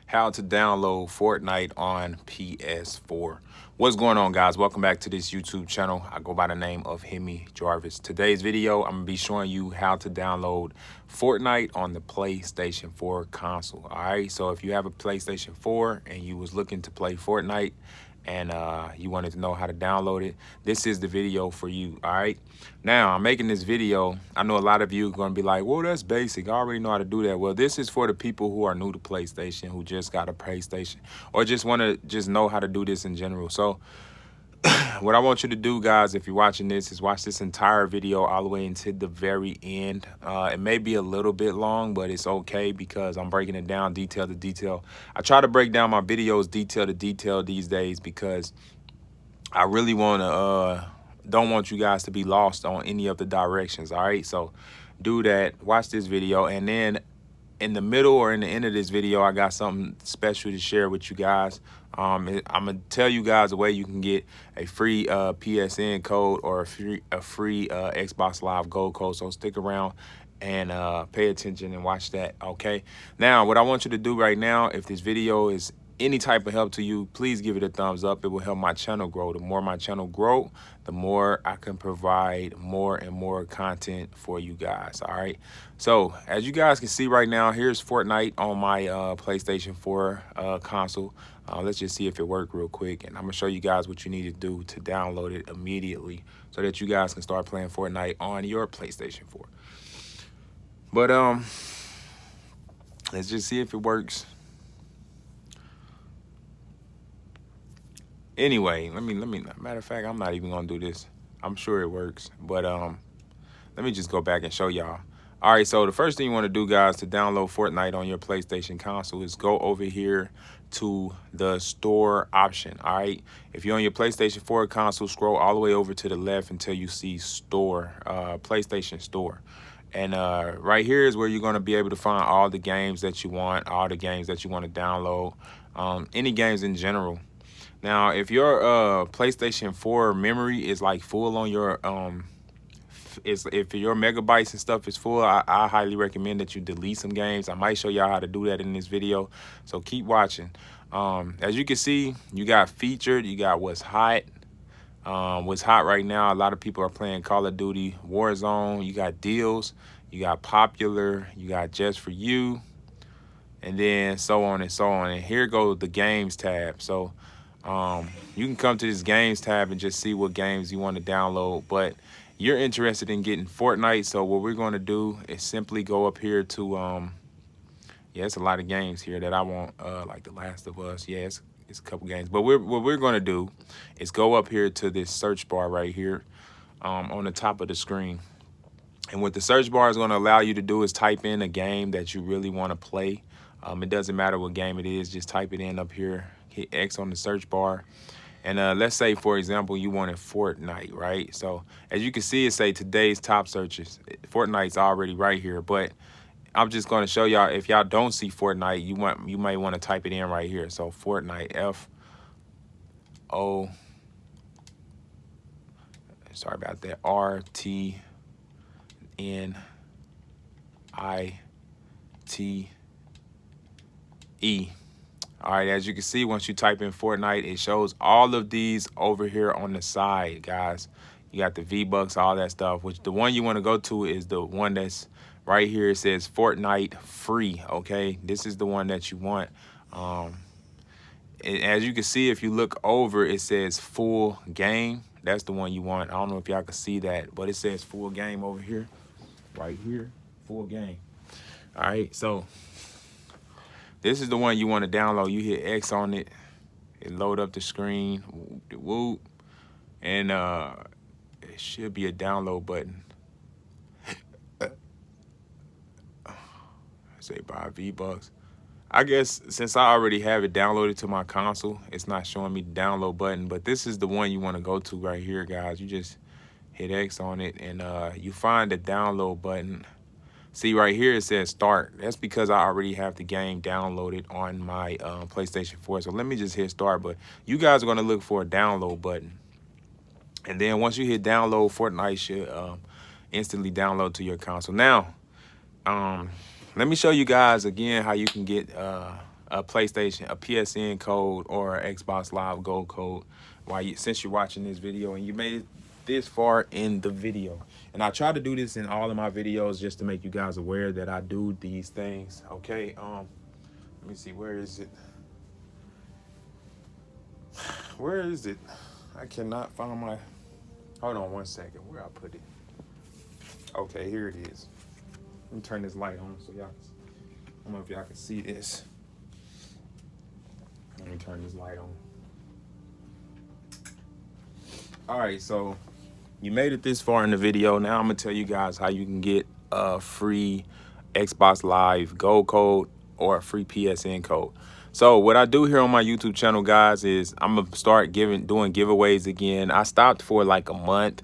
how to download Fortnite on PS4. What's going on, guys? Welcome back to this YouTube channel. I go by the name of Hemi Jarvis. Today's video, I'm gonna be showing you how to download Fortnite on the PlayStation 4 console. All right, so if you have a PlayStation 4 and you was looking to play Fortnite and you wanted to know how to download it, this is the video for you. All right, now I'm making this video. I know a lot of you are going to be like, well, that's basic, I already know how to do that. Well, this is for the people who are new to PlayStation, who just got a PlayStation, or just want to just know how to do this in general. So what I want you to do, guys, if you're watching this, is watch this entire video all the way into the very end. It may be a little bit long, but it's okay because I'm breaking it down detail to detail. I try to break down my videos detail to detail these days because I really want to don't want you guys to be lost on any of the directions. All right, so do that, watch this video, and then in the middle or in the end of this video, I got something special to share with you guys. I'm gonna tell you guys a way you can get a free PSN code or a free Xbox Live Gold code. So stick around and pay attention and watch that. Okay. Now, what I want you to do right now, if this video is any type of help to you, please give it a thumbs up. It will help my channel grow. The more my channel grow, the more I can provide more and more content for you guys. All right, so as you guys can see right now, here's Fortnite on my PlayStation 4 console. Let's just see if it worked real quick, and I'm gonna show you guys what you need to do to download it immediately so that you guys can start playing Fortnite on your PlayStation 4. But let's just see if it works. Anyway, let me matter of fact, I'm not even gonna do this. I'm sure it works, but let me just go back and show y'all. All right, so the first thing you want to do, guys, to download Fortnite on your PlayStation console is go over here to the store option. All right, if you're on your PlayStation 4 console, scroll all the way over to the left until you see store, PlayStation Store. And right here is where you're going to be able to find all the games that you want, all the games that you want to download, any games in general. Now, if your PlayStation 4 memory is like full on your if your megabytes and stuff is full, I highly recommend that you delete some games. I might show y'all how to do that in this video, so keep watching. As you can see, you got featured, you got what's hot. What's hot right now, a lot of people are playing Call of Duty Warzone. You got deals, you got popular, you got just for you, and then so on and so on. And here goes the games tab. So you can come to this games tab and just see what games you want to download, but you're interested in getting Fortnite. So what we're going to do is simply go up here to yeah, it's a lot of games here that I want, like The Last of Us. Yeah, it's a couple games, but what we're going to do is go up here to this search bar right here on the top of the screen. And what the search bar is going to allow you to do is type in a game that you really want to play. It doesn't matter what game it is, just type it in up here, hit X on the search bar. And let's say, for example, you wanted Fortnite, right? So as you can see, it say today's top searches. Fortnite's already right here, but I'm just going to show y'all, if y'all don't see Fortnite, you might want to type it in right here. So Fortnite, F-O, sorry about that, R-T-N-I-T-E. All right, as you can see, once you type in Fortnite, it shows all of these over here on the side, guys. You got the V-Bucks, all that stuff, which the one you want to go to is the one that's right here. It says Fortnite free, okay? This is the one that you want. As you can see, if you look over, it says full game. That's the one you want. I don't know if y'all can see that, but it says full game over here, right here, full game. All right, so this is the one you want to download. You hit X on it, it load up the screen, whoop, and it should be a download button. Say buy V-Bucks. I guess since I already have it downloaded to my console, it's not showing me the download button, but this is the one you want to go to right here, guys. You just hit X on it, and you find the download button. See right here, it says start. That's because I already have the game downloaded on my PlayStation 4. So let me just hit start, but you guys are going to look for a download button. And then once you hit download, Fortnite should instantly download to your console. Now, let me show you guys again how you can get a PlayStation, a PSN code, or an Xbox Live Gold code since you're watching this video and you made it this far in the video. And I try to do this in all of my videos just to make you guys aware that I do these things. Okay, let me see, where is it? Where is it? I cannot find my, hold on one second, where I put it. Okay, here it is. Let me turn this light on so y'all, I don't know if y'all can see this. Let me turn this light on. All right, so you made it this far in the video. Now I'm gonna tell you guys how you can get a free Xbox Live Gold code or a free PSN code. So what I do here on my YouTube channel, guys, is I'm gonna start doing giveaways again. I stopped for like a month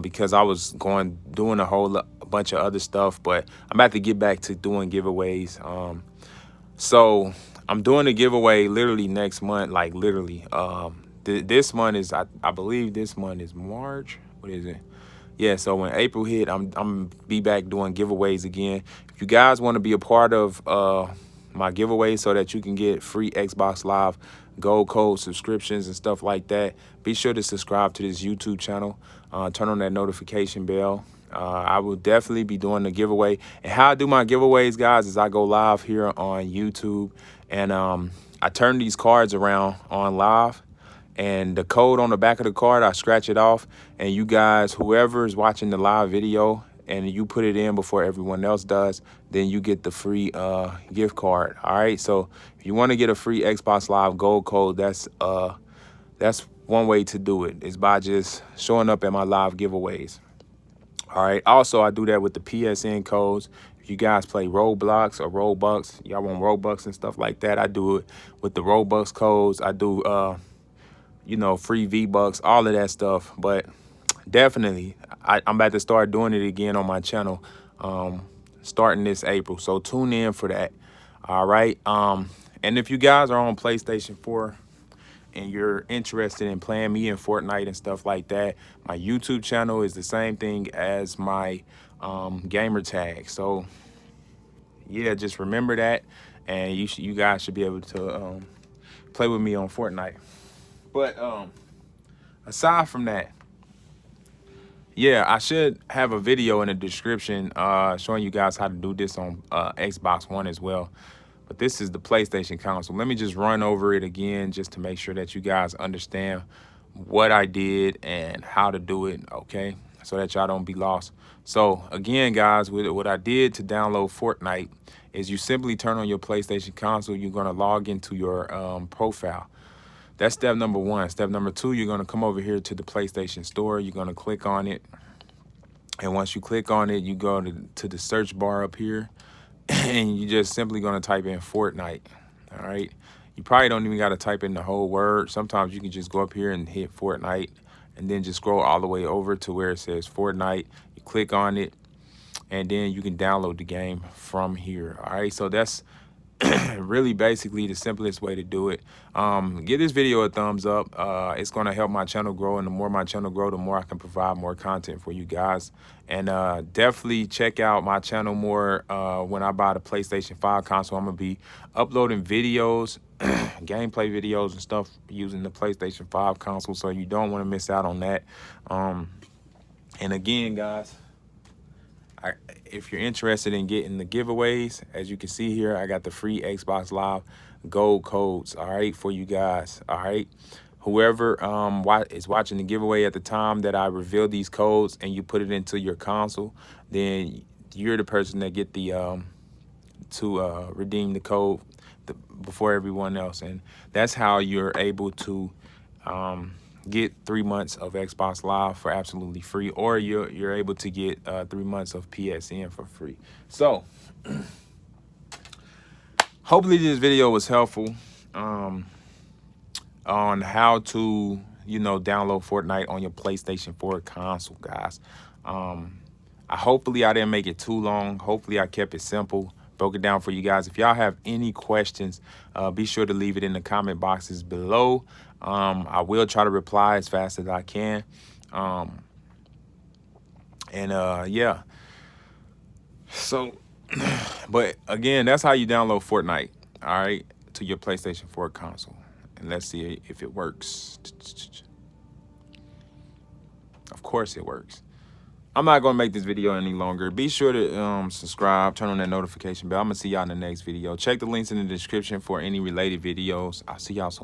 because I was doing a bunch of other stuff, but I'm about to get back to doing giveaways. So I'm doing a giveaway literally next month, like literally. This month is, I believe this month is March. What is it? Yeah, so when April hit, I'm be back doing giveaways again. If you guys want to be a part of my giveaway so that you can get free Xbox Live Gold code subscriptions and stuff like that, be sure to subscribe to this YouTube channel. Turn on that notification bell. I will definitely be doing the giveaway. And how I do my giveaways, guys, is I go live here on YouTube and I turn these cards around on live. And the code on the back of the card, I scratch it off. And you guys, whoever is watching the live video and you put it in before everyone else does, then you get the free gift card. All right. So if you want to get a free Xbox Live Gold code, that's one way to do it, is by just showing up at my live giveaways. All right. Also, I do that with the PSN codes. If you guys play Roblox or Robux, y'all want Robux and stuff like that, I do it with the Robux codes. I do you know, free V-Bucks, all of that stuff. But definitely, I'm about to start doing it again on my channel starting this April. So tune in for that. All right. And if you guys are on PlayStation 4 and you're interested in playing me in Fortnite and stuff like that, my YouTube channel is the same thing as my gamer tag. So yeah, just remember that. And you guys should be able to play with me on Fortnite. But aside from that, yeah, I should have a video in the description showing you guys how to do this on Xbox One as well. But this is the PlayStation console. Let me just run over it again just to make sure that you guys understand what I did and how to do it, okay? So that y'all don't be lost. So again, guys, what I did to download Fortnite is you simply turn on your PlayStation console. You're gonna log into your profile. That's step number one. Step number two, you're going to come over here to the PlayStation Store. You're going to click on it. And once you click on it, you go to the search bar up here. And you're just simply going to type in Fortnite. All right. You probably don't even got to type in the whole word. Sometimes you can just go up here and hit Fortnite. And then just scroll all the way over to where it says Fortnite. You click on it. And then you can download the game from here. All right. So that's really basically the simplest way to do it. Give this video a thumbs up. It's going to help my channel grow, and the more my channel grow, the more I can provide more content for you guys. And definitely check out my channel more when I buy the PlayStation 5 console. I'm going to be uploading videos, gameplay videos and stuff using the PlayStation 5 console, so you don't want to miss out on that. And again, guys, if you're interested in getting the giveaways, as you can see here, I got the free Xbox Live Gold codes, all right, for you guys, all right? Whoever is watching the giveaway at the time that I reveal these codes and you put it into your console, then you're the person that get the to redeem the code before everyone else. And that's how you're able to get 3 months of Xbox Live for absolutely free, or you're able to get 3 months of PSN for free. So hopefully this video was helpful on how to, you know, download Fortnite on your PlayStation 4 console, guys. Hopefully I didn't make it too long. Hopefully I kept it simple, broke it down for you guys. If y'all have any questions, be sure to leave it in the comment boxes below. I will try to reply as fast as I can. Yeah. So, but again, that's how you download Fortnite. all right, to your PlayStation 4 console. And let's see if it works. Of course it works. I'm not going to make this video any longer. Be sure to subscribe, turn on that notification bell. I'm going to see y'all in the next video. Check the links in the description for any related videos. I'll see y'all soon.